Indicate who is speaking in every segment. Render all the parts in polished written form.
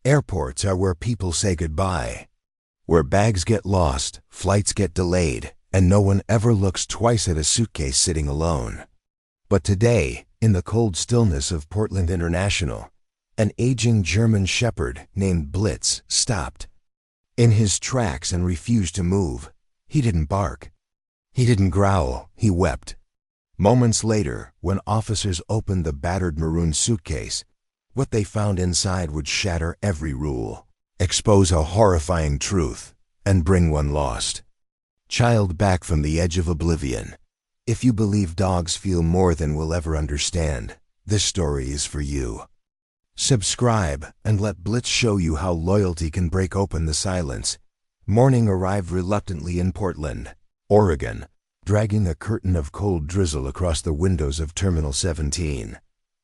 Speaker 1: Airports are where people say goodbye, where bags get lost, flights get delayed, and no one ever looks twice at a suitcase sitting alone. But today, in the cold stillness of Portland International, an aging German shepherd named Blitz stopped in his tracks and refused to move. He didn't bark. He didn't growl. He wept. Moments later, when officers opened the battered maroon suitcase, what they found inside would shatter every rule, expose a horrifying truth, and bring one lost child back from the edge of oblivion. If you believe dogs feel more than we'll ever understand, this story is for you. Subscribe and let Blitz show you how loyalty can break open the silence. Morning arrived reluctantly in Portland, Oregon, dragging a curtain of cold drizzle across the windows of Terminal 17.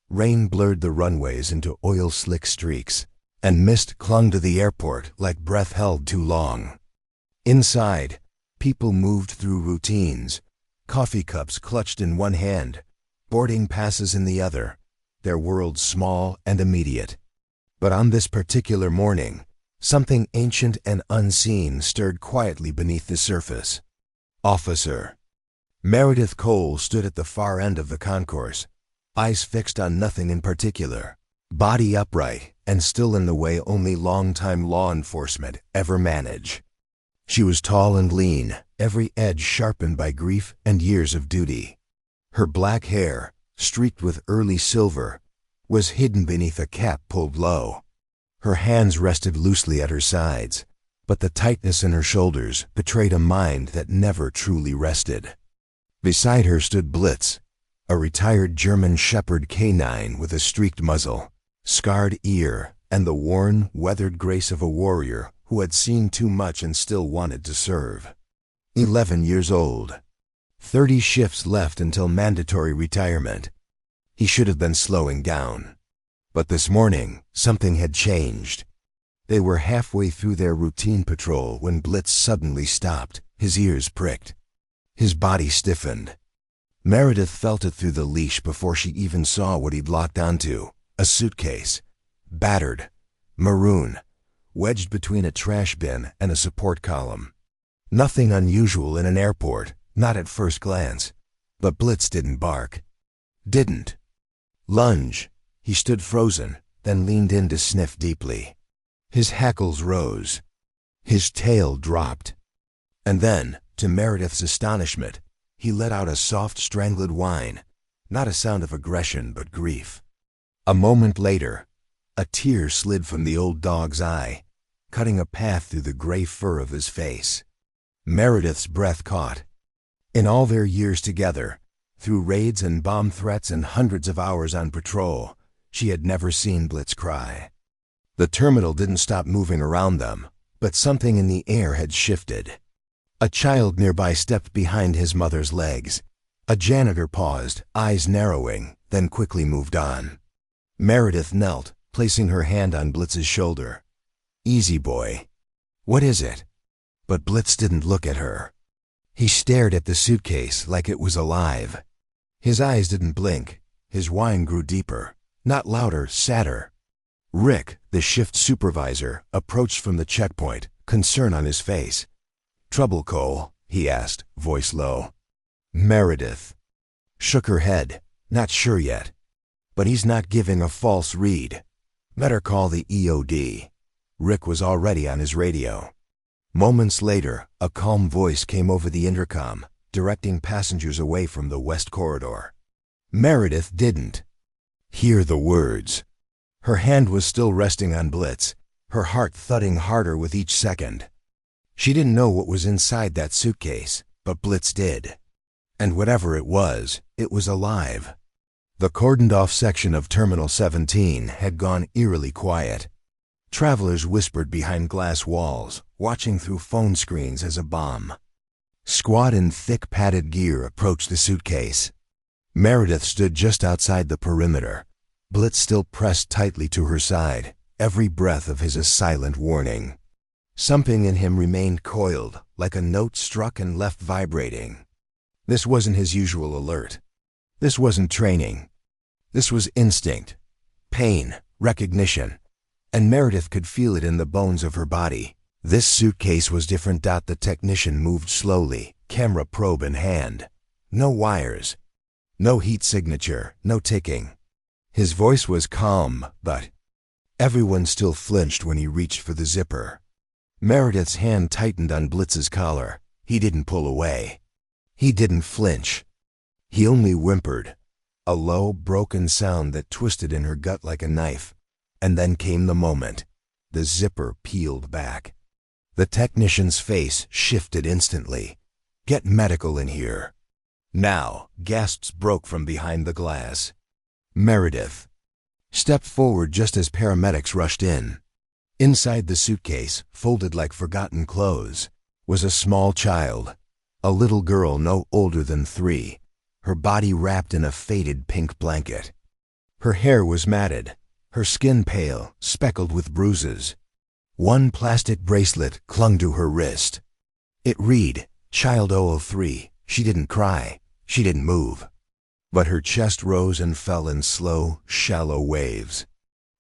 Speaker 1: Rain blurred the runways into oil-slick streaks, and mist clung to the airport like breath held too long. Inside, people moved through routines, coffee cups clutched in one hand, boarding passes in the other, their world small and immediate. But on this particular morning, something ancient and unseen stirred quietly beneath the surface. Officer Meredith Cole stood at the far end of the concourse, eyes fixed on nothing in particular, body upright and still in the way only long-time law enforcement ever manage. She was tall and lean, every edge sharpened by grief and years of duty. Her black hair, streaked with early silver, was hidden beneath a cap pulled low. Her hands rested loosely at her sides, but the tightness in her shoulders betrayed a mind that never truly rested. Beside her stood Blitz, a retired German shepherd canine with a streaked muzzle, scarred ear, and the worn, weathered grace of a warrior who had seen too much and still wanted to serve. 11 years old. 30 shifts left until mandatory retirement. He should have been slowing down. But this morning, something had changed. They were halfway through their routine patrol when Blitz suddenly stopped, his ears pricked. His body stiffened. Meredith felt it through the leash before she even saw what he'd locked onto, a suitcase, battered, maroon, wedged between a trash bin and a support column. Nothing unusual in an airport, not at first glance, but Blitz didn't bark. Didn't lunge. He stood frozen, then leaned in to sniff deeply. His hackles rose. His tail dropped. And then, to Meredith's astonishment, he let out a soft, strangled whine, not a sound of aggression but grief. A moment later, a tear slid from the old dog's eye, cutting a path through the gray fur of his face. Meredith's breath caught. In all their years together, through raids and bomb threats and hundreds of hours on patrol, she had never seen Blitz cry. The terminal didn't stop moving around them, but something in the air had shifted. A child nearby stepped behind his mother's legs. A janitor paused, eyes narrowing, then quickly moved on. Meredith knelt, placing her hand on Blitz's shoulder. "Easy, boy. What is it?" But Blitz didn't look at her. He stared at the suitcase like it was alive. His eyes didn't blink. His whine grew deeper, not louder, sadder. Rick, the shift supervisor, approached from the checkpoint, concern on his face. "Trouble, Cole?" he asked, voice low. Meredith shook her head, not sure yet. But he's not giving a false read. Better call the EOD. Rick was already on his radio. Moments later, a calm voice came over the intercom, directing passengers away from the West Corridor. Meredith didn't hear the words. Her hand was still resting on Blitz, her heart thudding harder with each second. She didn't know what was inside that suitcase, but Blitz did. And whatever it was alive. The cordoned-off section of Terminal 17 had gone eerily quiet. Travelers whispered behind glass walls, watching through phone screens as a bomb. Squad in thick padded gear approached the suitcase. Meredith stood just outside the perimeter, Blitz still pressed tightly to her side, every breath of his a silent warning. Something in him remained coiled, like a note struck and left vibrating. This wasn't his usual alert. This wasn't training. This was instinct, pain, recognition, and Meredith could feel it in the bones of her body. This suitcase was different. The technician moved slowly, camera probe in hand. No wires. No heat signature, no ticking. His voice was calm, but everyone still flinched when he reached for the zipper. Meredith's hand tightened on Blitz's collar. He didn't pull away. He didn't flinch. He only whimpered, a low, broken sound that twisted in her gut like a knife. And then came the moment. The zipper peeled back. The technician's face shifted instantly. "Get medical in here." "Now," gasps broke from behind the glass. Meredith stepped forward just as paramedics rushed in. Inside the suitcase, folded like forgotten clothes, was a small child, a little girl no older than 3, her body wrapped in a faded pink blanket. Her hair was matted, her skin pale, speckled with bruises. One plastic bracelet clung to her wrist. It read, Child 003. She didn't cry. She didn't move. But her chest rose and fell in slow, shallow waves.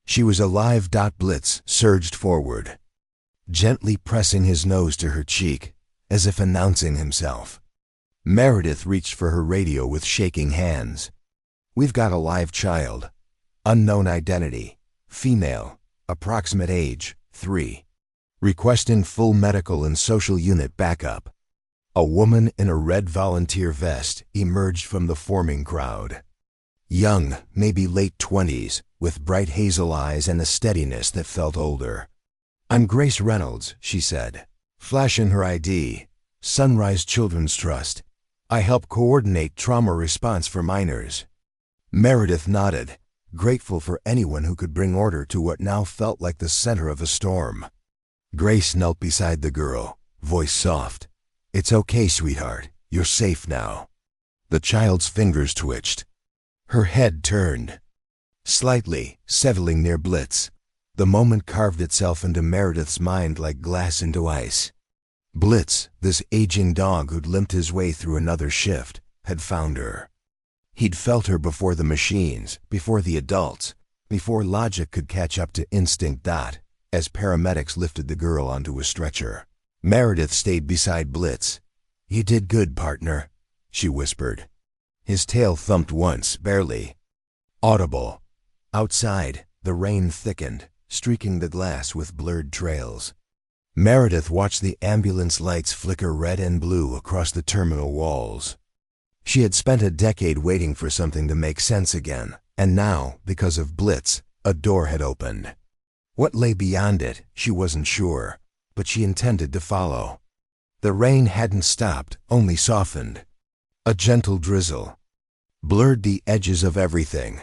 Speaker 1: She was alive. Blitz surged forward, gently pressing his nose to her cheek, as if announcing himself. Meredith reached for her radio with shaking hands. "We've got a live child. Unknown identity. Female. Approximate age, 3. Requesting full medical and social unit backup." A woman in a red volunteer vest emerged from the forming crowd. Young, maybe late 20s, with bright hazel eyes and a steadiness that felt older. "I'm Grace Reynolds," she said, flashing her ID. "Sunrise Children's Trust. I help coordinate trauma response for minors." Meredith nodded, grateful for anyone who could bring order to what now felt like the center of a storm. Grace knelt beside the girl, voice soft. "It's okay, sweetheart. You're safe now." The child's fingers twitched. Her head turned slightly, settling near Blitz. The moment carved itself into Meredith's mind like glass into ice. Blitz, this aging dog who'd limped his way through another shift, had found her. He'd felt her before the machines, before the adults, before logic could catch up to instinct. As paramedics lifted the girl onto a stretcher, Meredith stayed beside Blitz. "You did good, partner," she whispered. His tail thumped once, barely audible. Outside, the rain thickened, streaking the glass with blurred trails. Meredith watched the ambulance lights flicker red and blue across the terminal walls. She had spent a decade waiting for something to make sense again, and now, because of Blitz, a door had opened. What lay beyond it, she wasn't sure, but she intended to follow. The rain hadn't stopped, only softened. A gentle drizzle blurred the edges of everything,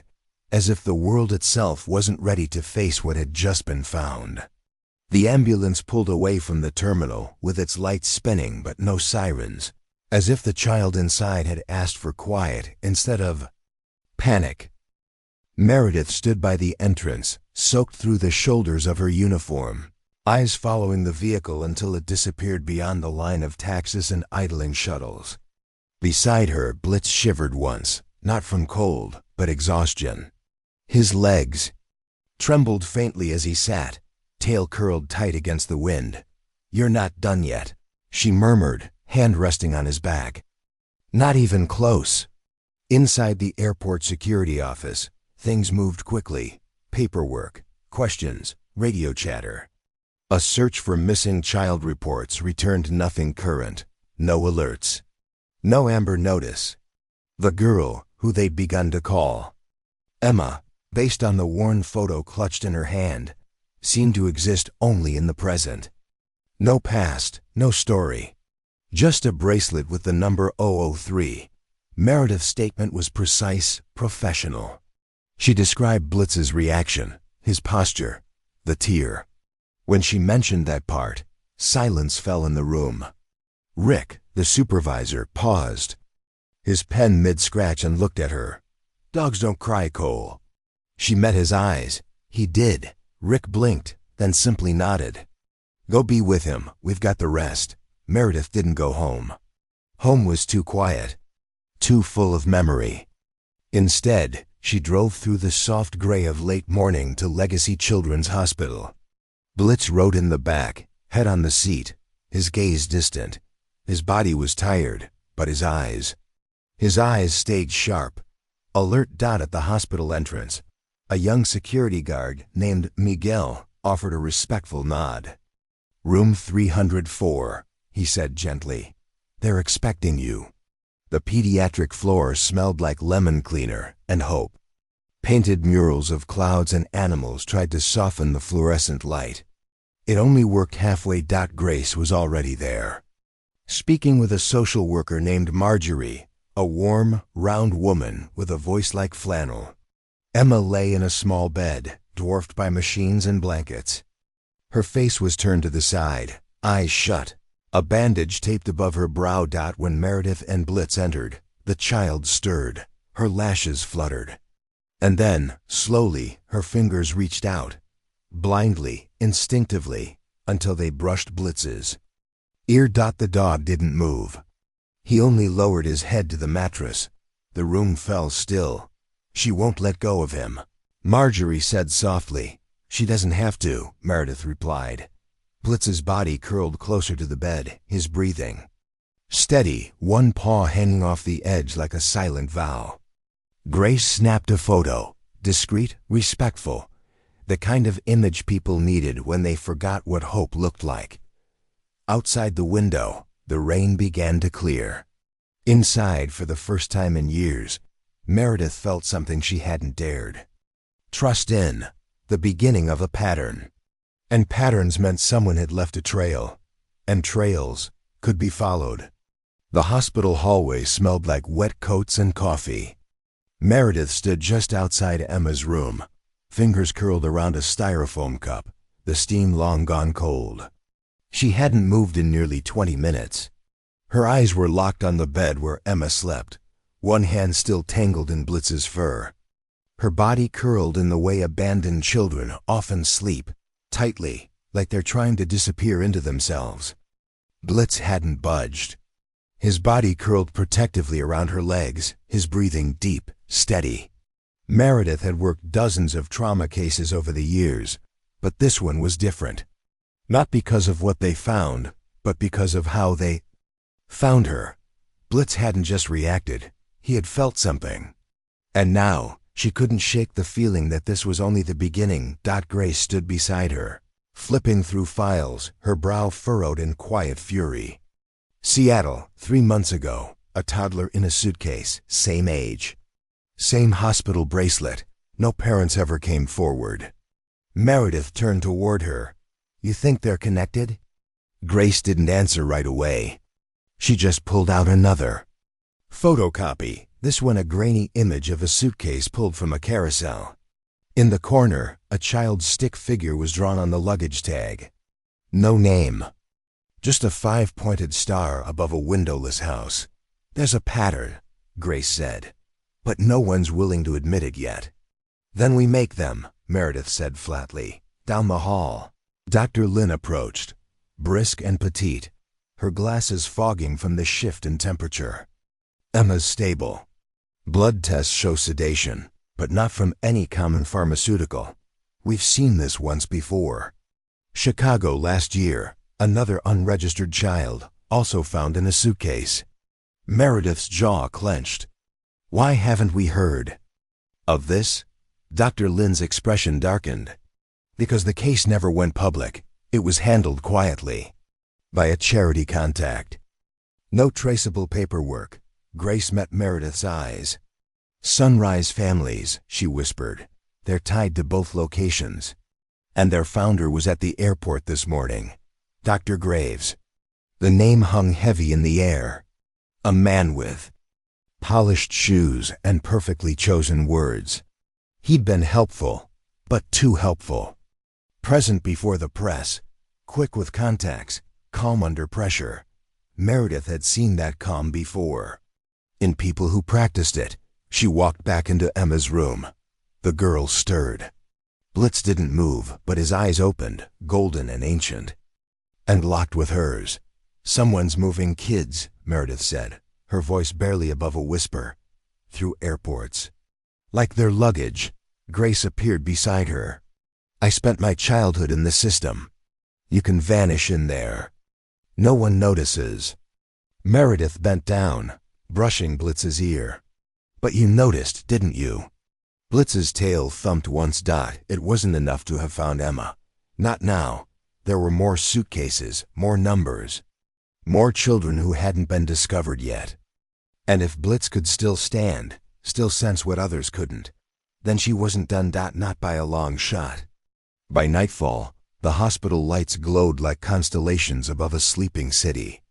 Speaker 1: as if the world itself wasn't ready to face what had just been found. The ambulance pulled away from the terminal, with its lights spinning but no sirens, as if the child inside had asked for quiet instead of panic. Meredith stood by the entrance, soaked through the shoulders of her uniform, eyes following the vehicle until it disappeared beyond the line of taxis and idling shuttles. Beside her, Blitz shivered once, not from cold, but exhaustion. His legs trembled faintly as he sat, tail curled tight against the wind. "You're not done yet," she murmured, hand resting on his back. "Not even close." Inside the airport security office, things moved quickly. Paperwork, questions, radio chatter. A search for missing child reports returned nothing current, no alerts. No Amber Notice. The girl, who they'd begun to call Emma, based on the worn photo clutched in her hand, seemed to exist only in the present. No past, no story. Just a bracelet with the number 003. Meredith's statement was precise, professional. She described Blitz's reaction, his posture, the tear. When she mentioned that part, silence fell in the room. Rick, the supervisor, paused, his pen mid-scratch, and looked at her. "Dogs don't cry, Cole." She met his eyes. He did. Rick blinked, then simply nodded. "Go be with him. We've got the rest." Meredith didn't go home. Home was too quiet, too full of memory. Instead, she drove through the soft gray of late morning to Legacy Children's Hospital. Blitz rode in the back, head on the seat, his gaze distant. His body was tired, but his eyes stayed sharp. Alert. At the hospital entrance, a young security guard named Miguel offered a respectful nod. "Room 304, he said gently. "They're expecting you." The pediatric floor smelled like lemon cleaner and hope. Painted murals of clouds and animals tried to soften the fluorescent light. It only worked halfway. Grace was already there, speaking with a social worker named Marjorie, a warm, round woman with a voice like flannel. Emma lay in a small bed, dwarfed by machines and blankets. Her face was turned to the side, eyes shut, a bandage taped above her brow. When Meredith and Blitz entered, the child stirred, her lashes fluttered. And then, slowly, her fingers reached out, blindly, instinctively, until they brushed Blitz's ear. The dog didn't move. He only lowered his head to the mattress. The room fell still. "She won't let go of him," Marjorie said softly. "She doesn't have to," Meredith replied. Blitz's body curled closer to the bed, his breathing steady, one paw hanging off the edge like a silent vow. Grace snapped a photo, discreet, respectful, the kind of image people needed when they forgot what hope looked like. Outside the window, the rain began to clear. Inside, for the first time in years, Meredith felt something she hadn't dared trust in, the beginning of a pattern. And patterns meant someone had left a trail, and trails could be followed. The hospital hallway smelled like wet coats and coffee. Meredith stood just outside Emma's room, fingers curled around a styrofoam cup, the steam long gone cold. She hadn't moved in nearly 20 minutes. Her eyes were locked on the bed where Emma slept, one hand still tangled in Blitz's fur. Her body curled in the way abandoned children often sleep, tightly, like they're trying to disappear into themselves. Blitz hadn't budged. His body curled protectively around her legs, his breathing deep, steady. Meredith had worked dozens of trauma cases over the years, but this one was different. Not because of what they found, but because of how they found her. Blitz hadn't just reacted, he had felt something. And now, she couldn't shake the feeling that this was only the beginning. Grace stood beside her, flipping through files, her brow furrowed in quiet fury. Seattle, 3 months ago, a toddler in a suitcase, same age. Same hospital bracelet, no parents ever came forward. Meredith turned toward her. "You think they're connected?" Grace didn't answer right away. She just pulled out another photocopy, this one a grainy image of a suitcase pulled from a carousel. In the corner, a child's stick figure was drawn on the luggage tag. No name. Just a 5-pointed star above a windowless house. "There's a pattern," Grace said, "but no one's willing to admit it yet." "Then we make them," Meredith said flatly. Down the hall, Dr. Lynn approached, brisk and petite, her glasses fogging from the shift in temperature. "Emma's stable. Blood tests show sedation, but not from any common pharmaceutical. We've seen this once before. Chicago last year, another unregistered child, also found in a suitcase." Meredith's jaw clenched. "Why haven't we heard of this?" Dr. Lynn's expression darkened. "Because the case never went public. It was handled quietly. By a charity contact. No traceable paperwork." Grace met Meredith's eyes. "Sunrise Families," she whispered. "They're tied to both locations. And their founder was at the airport this morning. Dr. Graves." The name hung heavy in the air. A man with polished shoes and perfectly chosen words. He'd been helpful, but too helpful. Present before the press, quick with contacts, calm under pressure. Meredith had seen that calm before. In people who practiced it. She walked back into Emma's room. The girl stirred. Blitz didn't move, but his eyes opened, golden and ancient, and locked with hers. "Someone's moving kids," Meredith said, her voice barely above a whisper, "through airports. Like their luggage, Grace appeared beside her. I spent my childhood in the system. You can vanish in there. No one notices. Meredith bent down, brushing Blitz's ear. But you noticed, didn't you? Blitz's tail thumped once. It wasn't enough to have found Emma. Not now. There were more suitcases, more numbers. More children who hadn't been discovered yet. And if Blitz could still stand, still sense what others couldn't, then she wasn't done. Not by a long shot. By nightfall, the hospital lights glowed like constellations above a sleeping city.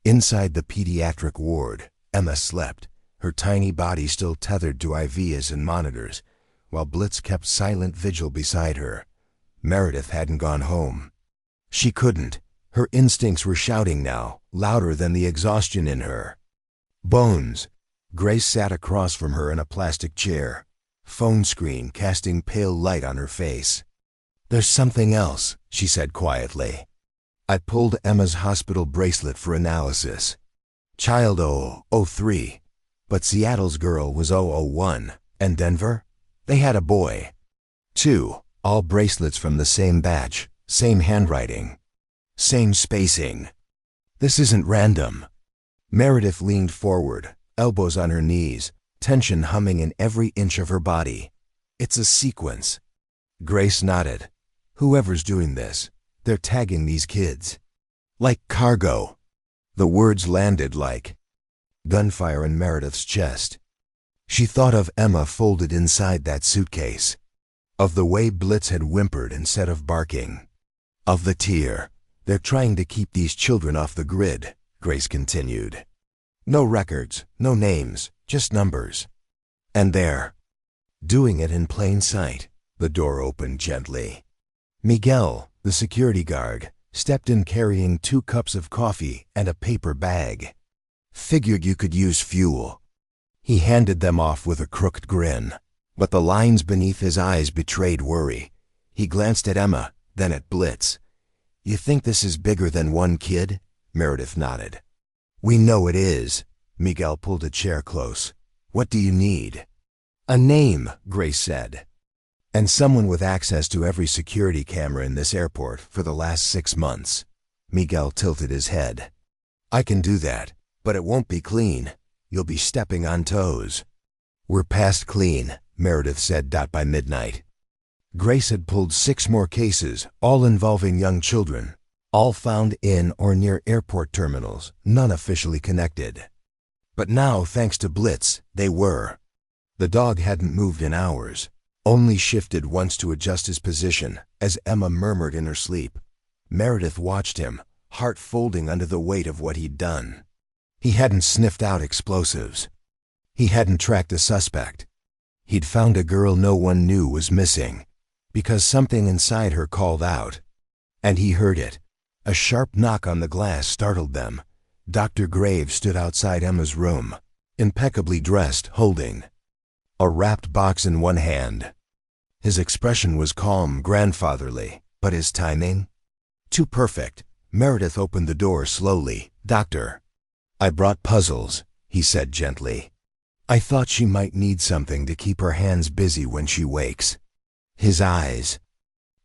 Speaker 1: Inside the pediatric ward, Emma slept, her tiny body still tethered to IVs and monitors, while Blitz kept silent vigil beside her. Meredith hadn't gone home. She couldn't. Her instincts were shouting now, louder than the exhaustion in her. Bones. Grace sat across from her in a plastic chair, phone screen casting pale light on her face. There's something else, she said quietly. I pulled Emma's hospital bracelet for analysis. Child 003, but Seattle's girl was 001, and Denver? They had a boy. 2, all bracelets from the same batch, same handwriting, same spacing. This isn't random. Meredith leaned forward, elbows on her knees, tension humming in every inch of her body. It's a sequence. Grace nodded. Whoever's doing this, they're tagging these kids. Like cargo. The words landed like gunfire in Meredith's chest. She thought of Emma folded inside that suitcase. Of the way Blitz had whimpered instead of barking. Of the tear. They're trying to keep these children off the grid, Grace continued. No records, no names, just numbers. And there, doing it in plain sight, the door opened gently. Miguel, the security guard, stepped in carrying 2 cups of coffee and a paper bag. Figured you could use fuel. He handed them off with a crooked grin, but the lines beneath his eyes betrayed worry. He glanced at Emma, then at Blitz. You think this is bigger than one kid? Meredith nodded. We know it is. Miguel pulled a chair close. What do you need? A name, Grace said. And someone with access to every security camera in this airport for the last 6 months. Miguel tilted his head. I can do that, but it won't be clean. You'll be stepping on toes. We're past clean, Meredith said. By midnight. Grace had pulled 6 more cases, all involving young children, all found in or near airport terminals, none officially connected. But now, thanks to Blitz, they were. The dog hadn't moved in hours. Only shifted once to adjust his position, as Emma murmured in her sleep. Meredith watched him, heart folding under the weight of what he'd done. He hadn't sniffed out explosives. He hadn't tracked a suspect. He'd found a girl no one knew was missing, because something inside her called out. And he heard it. A sharp knock on the glass startled them. Dr. Graves stood outside Emma's room, impeccably dressed, holding a wrapped box in one hand. His expression was calm, grandfatherly, but his timing? Too perfect. Meredith opened the door slowly. Doctor. I brought puzzles, he said gently. I thought she might need something to keep her hands busy when she wakes. His eyes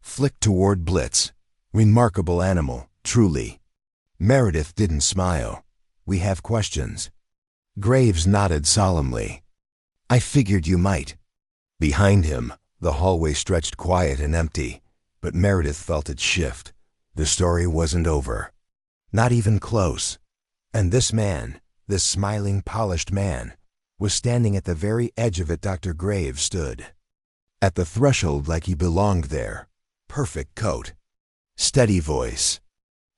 Speaker 1: flicked toward Blitz. Remarkable animal, truly. Meredith didn't smile. We have questions. Graves nodded solemnly. I figured you might. Behind him, the hallway stretched quiet and empty, but Meredith felt it shift. The story wasn't over. Not even close. And this man, this smiling, polished man, was standing at the very edge of it. Dr. Graves stood. At the threshold like he belonged there. Perfect coat. Steady voice.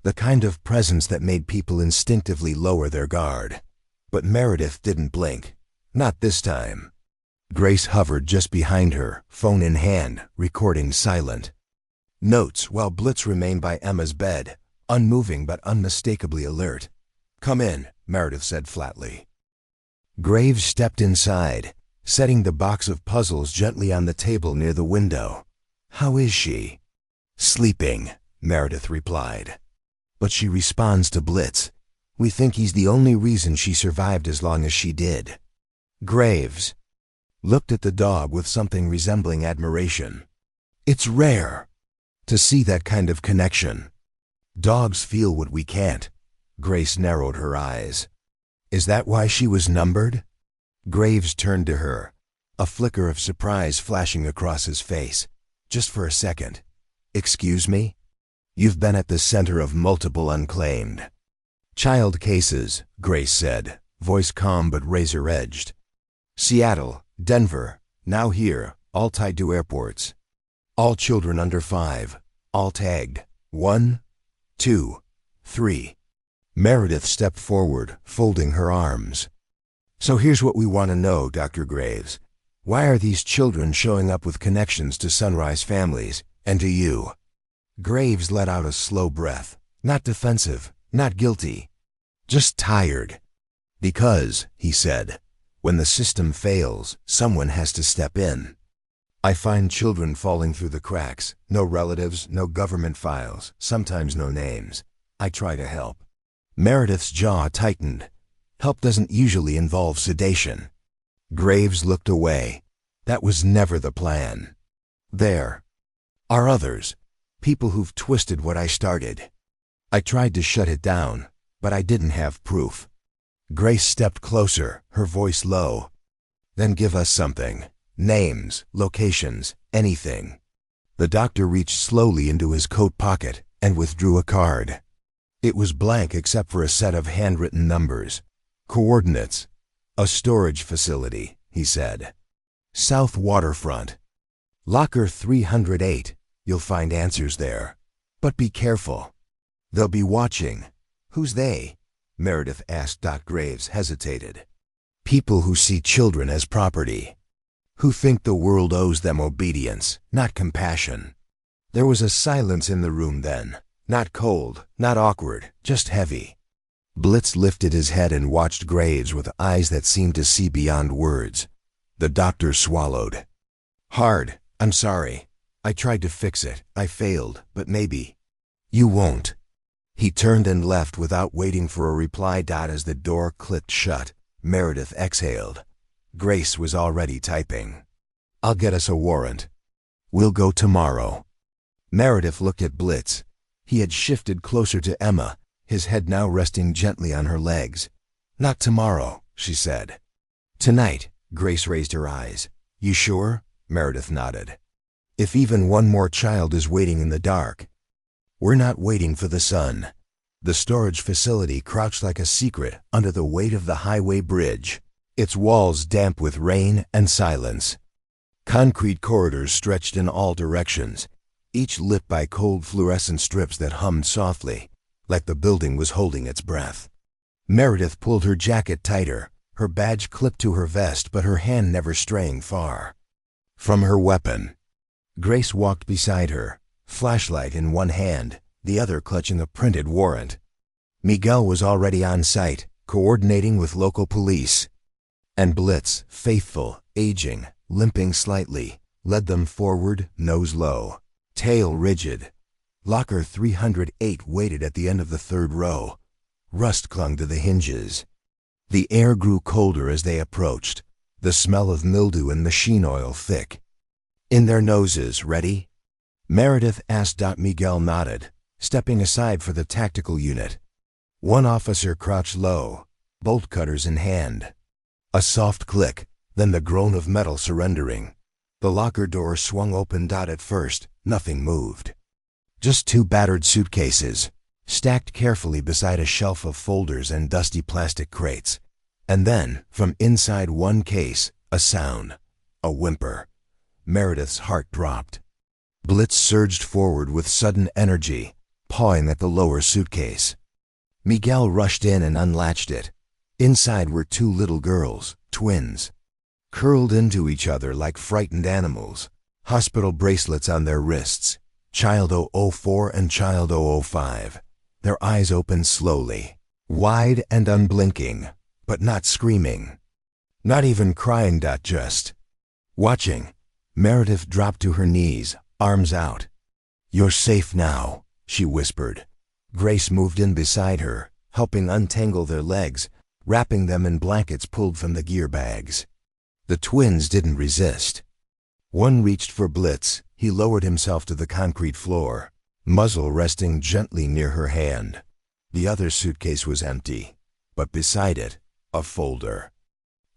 Speaker 1: The kind of presence that made people instinctively lower their guard. But Meredith didn't blink. Not this time. Grace hovered just behind her, phone in hand, recording silent. Notes while Blitz remained by Emma's bed, unmoving but unmistakably alert. Come in, Meredith said flatly. Graves stepped inside, setting the box of puzzles gently on the table near the window. How is she? Sleeping, Meredith replied. But she responds to Blitz. We think he's the only reason she survived as long as she did. Graves. looked at the dog with something resembling admiration. It's rare to see that kind of connection. Dogs feel what we can't. Grace narrowed her eyes. Is that why she was numbered? Graves turned to her, a flicker of surprise flashing across his face. Just for a second. Excuse me? You've been at the center of multiple unclaimed child cases, Grace said, voice calm but razor-edged. Seattle, Denver, now here, all tied to airports. All children under 5, all tagged. 1, 2, 3. Meredith stepped forward, folding her arms. So here's what we want to know, Dr. Graves. Why are these children showing up with connections to Sunrise families, and to you? Graves let out a slow breath, not defensive, not guilty, just tired. Because, he said, when the system fails, someone has to step in. I find children falling through the cracks, no relatives, no government files, sometimes no names. I try to help. Meredith's jaw tightened. Help doesn't usually involve sedation. Graves looked away. That was never the plan. There are others, people who've twisted what I started. I tried to shut it down, but I didn't have proof. Grace stepped closer, her voice low. Then give us something. Names, locations, anything. The doctor reached slowly into his coat pocket and withdrew a card. It was blank except for a set of handwritten numbers. Coordinates. A storage facility, he said. South Waterfront. Locker 308. You'll find answers there. But be careful. They'll be watching. Who's they? Meredith asked. Graves hesitated. People who see children as property. Who think the world owes them obedience, not compassion. There was a silence in the room then. Not cold, not awkward, just heavy. Blitz lifted his head and watched Graves with eyes that seemed to see beyond words. The doctor swallowed. Hard. I'm sorry. I tried to fix it. I failed, but maybe. You won't. He turned and left without waiting for a reply. As the door clicked shut, Meredith exhaled. Grace was already typing. I'll get us a warrant. We'll go tomorrow. Meredith looked at Blitz. He had shifted closer to Emma, his head now resting gently on her legs. Not tomorrow, she said. Tonight. Grace raised her eyes. You sure? Meredith nodded. If even one more child is waiting in the dark. We're not waiting for the sun. The storage facility crouched like a secret under the weight of the highway bridge, its walls damp with rain and silence. Concrete corridors stretched in all directions, each lit by cold fluorescent strips that hummed softly, like the building was holding its breath. Meredith pulled her jacket tighter, her badge clipped to her vest but her hand never straying far from her weapon. Grace walked beside her, flashlight in one hand, the other clutching a printed warrant. Miguel was already on site, coordinating with local police. And Blitz, faithful, aging, limping slightly, led them forward, nose low, tail rigid. Locker 308 waited at the end of the third row. Rust clung to the hinges. The air grew colder as they approached, the smell of mildew and machine oil thick. In their noses, ready? Meredith asked. Miguel nodded, stepping aside for the tactical unit. One officer crouched low, bolt cutters in hand. A soft click, then the groan of metal surrendering. The locker door swung open. At first, nothing moved. Just two battered suitcases, stacked carefully beside a shelf of folders and dusty plastic crates. And then, from inside one case, a sound, a whimper. Meredith's heart dropped. Blitz surged forward with sudden energy, pawing at the lower suitcase. Miguel rushed in and unlatched it. Inside were two little girls, twins, curled into each other like frightened animals, hospital bracelets on their wrists, Child 004 and Child 005. Their eyes opened slowly, wide and unblinking, but not screaming. Not even crying. Just watching. Meredith dropped to her knees, arms out. You're safe now, she whispered. Grace moved in beside her, helping untangle their legs, wrapping them in blankets pulled from the gear bags. The twins didn't resist. One reached for Blitz. He lowered himself to the concrete floor, muzzle resting gently near her hand. The other suitcase was empty, but beside it, a folder.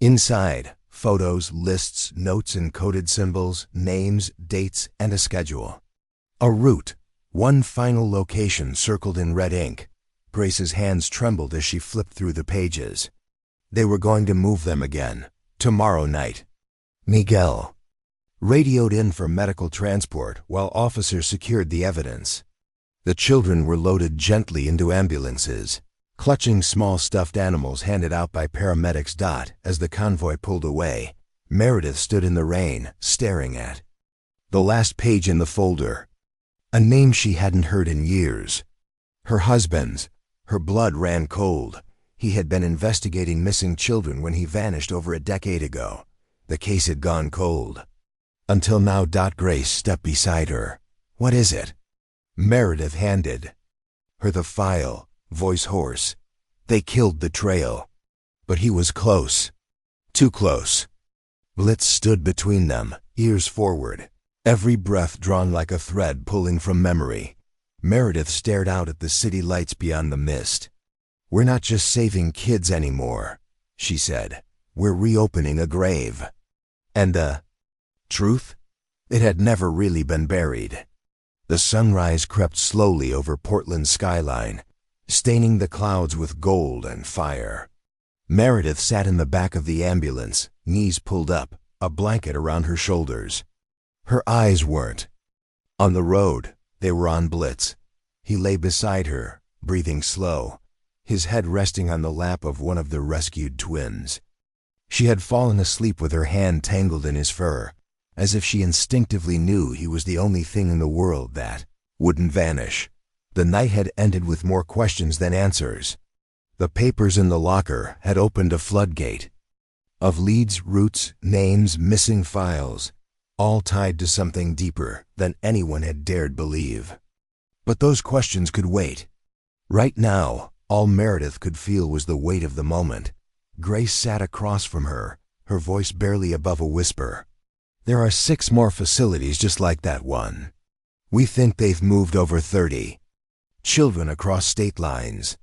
Speaker 1: Inside, photos, lists, notes and coded symbols, names, dates, and a schedule. A route, one final location circled in red ink. Grace's hands trembled as she flipped through the pages. They were going to move them again, tomorrow night. Miguel radioed in for medical transport while officers secured the evidence. The children were loaded gently into ambulances, clutching small stuffed animals handed out by paramedics. As the convoy pulled away, Meredith stood in the rain, staring at the last page in the folder. A name she hadn't heard in years. Her husband's. Her blood ran cold. He had been investigating missing children when he vanished over a decade ago. The case had gone cold. Until now. Grace stepped beside her. "What is it?" Meredith handed her the file, voice hoarse. "They killed the trail." But he was close. Too close. Blitz stood between them, ears forward, every breath drawn like a thread pulling from memory. Meredith stared out at the city lights beyond the mist. "We're not just saving kids anymore," she said. "We're reopening a grave." And the truth? It had never really been buried. The sunrise crept slowly over Portland's skyline, staining the clouds with gold and fire. Meredith sat in the back of the ambulance, knees pulled up, a blanket around her shoulders. Her eyes weren't on the road, they were on Blitz. He lay beside her, breathing slow, his head resting on the lap of one of the rescued twins. She had fallen asleep with her hand tangled in his fur, as if she instinctively knew he was the only thing in the world that wouldn't vanish. The night had ended with more questions than answers. The papers in the locker had opened a floodgate of leads, routes, names, missing files, all tied to something deeper than anyone had dared believe. But those questions could wait. Right now, all Meredith could feel was the weight of the moment. Grace sat across from her, her voice barely above a whisper. "There are 6 more facilities just like that one. We think they've moved over 30 children across state lines."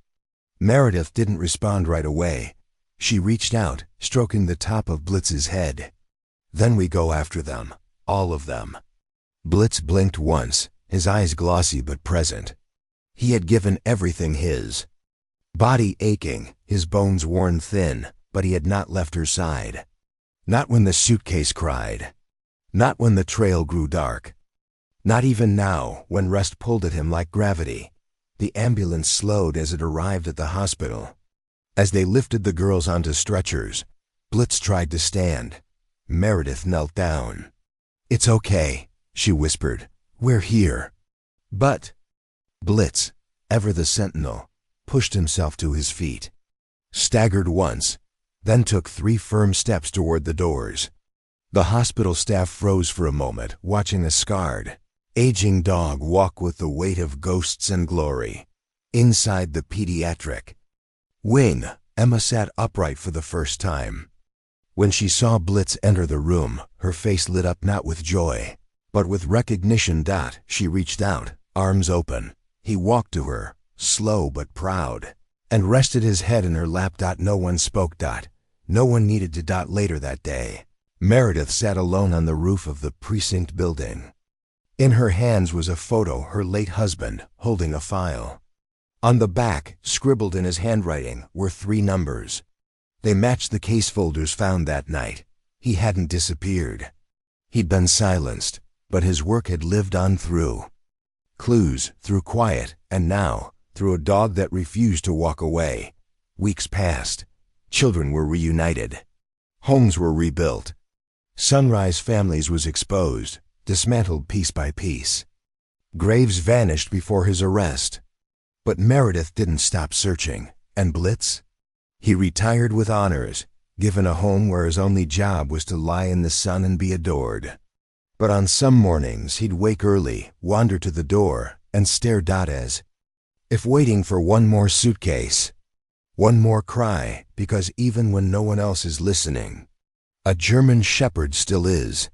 Speaker 1: Meredith didn't respond right away. She reached out, stroking the top of Blitz's head. "Then we go after them, all of them." Blitz blinked once, his eyes glossy but present. He had given everything his. Body aching, his bones worn thin, but he had not left her side. Not when the suitcase cried. Not when the trail grew dark. Not even now, when rest pulled at him like gravity. The ambulance slowed as it arrived at the hospital. As they lifted the girls onto stretchers, Blitz tried to stand. Meredith knelt down. "It's okay," she whispered. "We're here." But Blitz, ever the sentinel, pushed himself to his feet, staggered once, then took 3 firm steps toward the doors. The hospital staff froze for a moment, watching a scarred, aging dog walk with the weight of ghosts and glory. Inside the pediatric wing, Emma sat upright for the first time. When she saw Blitz enter the room, her face lit up not with joy, but with recognition. She reached out, arms open. He walked to her, slow but proud, and rested his head in her lap. No one spoke. No one needed to. Later that day, Meredith sat alone on the roof of the precinct building. In her hands was a photo her late husband holding a file. On the back, scribbled in his handwriting, were 3 numbers. They matched the case folders found that night. He hadn't disappeared. He'd been silenced, but his work had lived on through clues, through quiet, and now, through a dog that refused to walk away. Weeks passed. Children were reunited. Homes were rebuilt. Sunrise Families was exposed, dismantled piece by piece. Graves vanished before his arrest. But Meredith didn't stop searching. And Blitz? He retired with honors, given a home where his only job was to lie in the sun and be adored. But on some mornings he'd wake early, wander to the door, and stare. As if waiting for one more suitcase, one more cry, because even when no one else is listening, A German shepherd still is.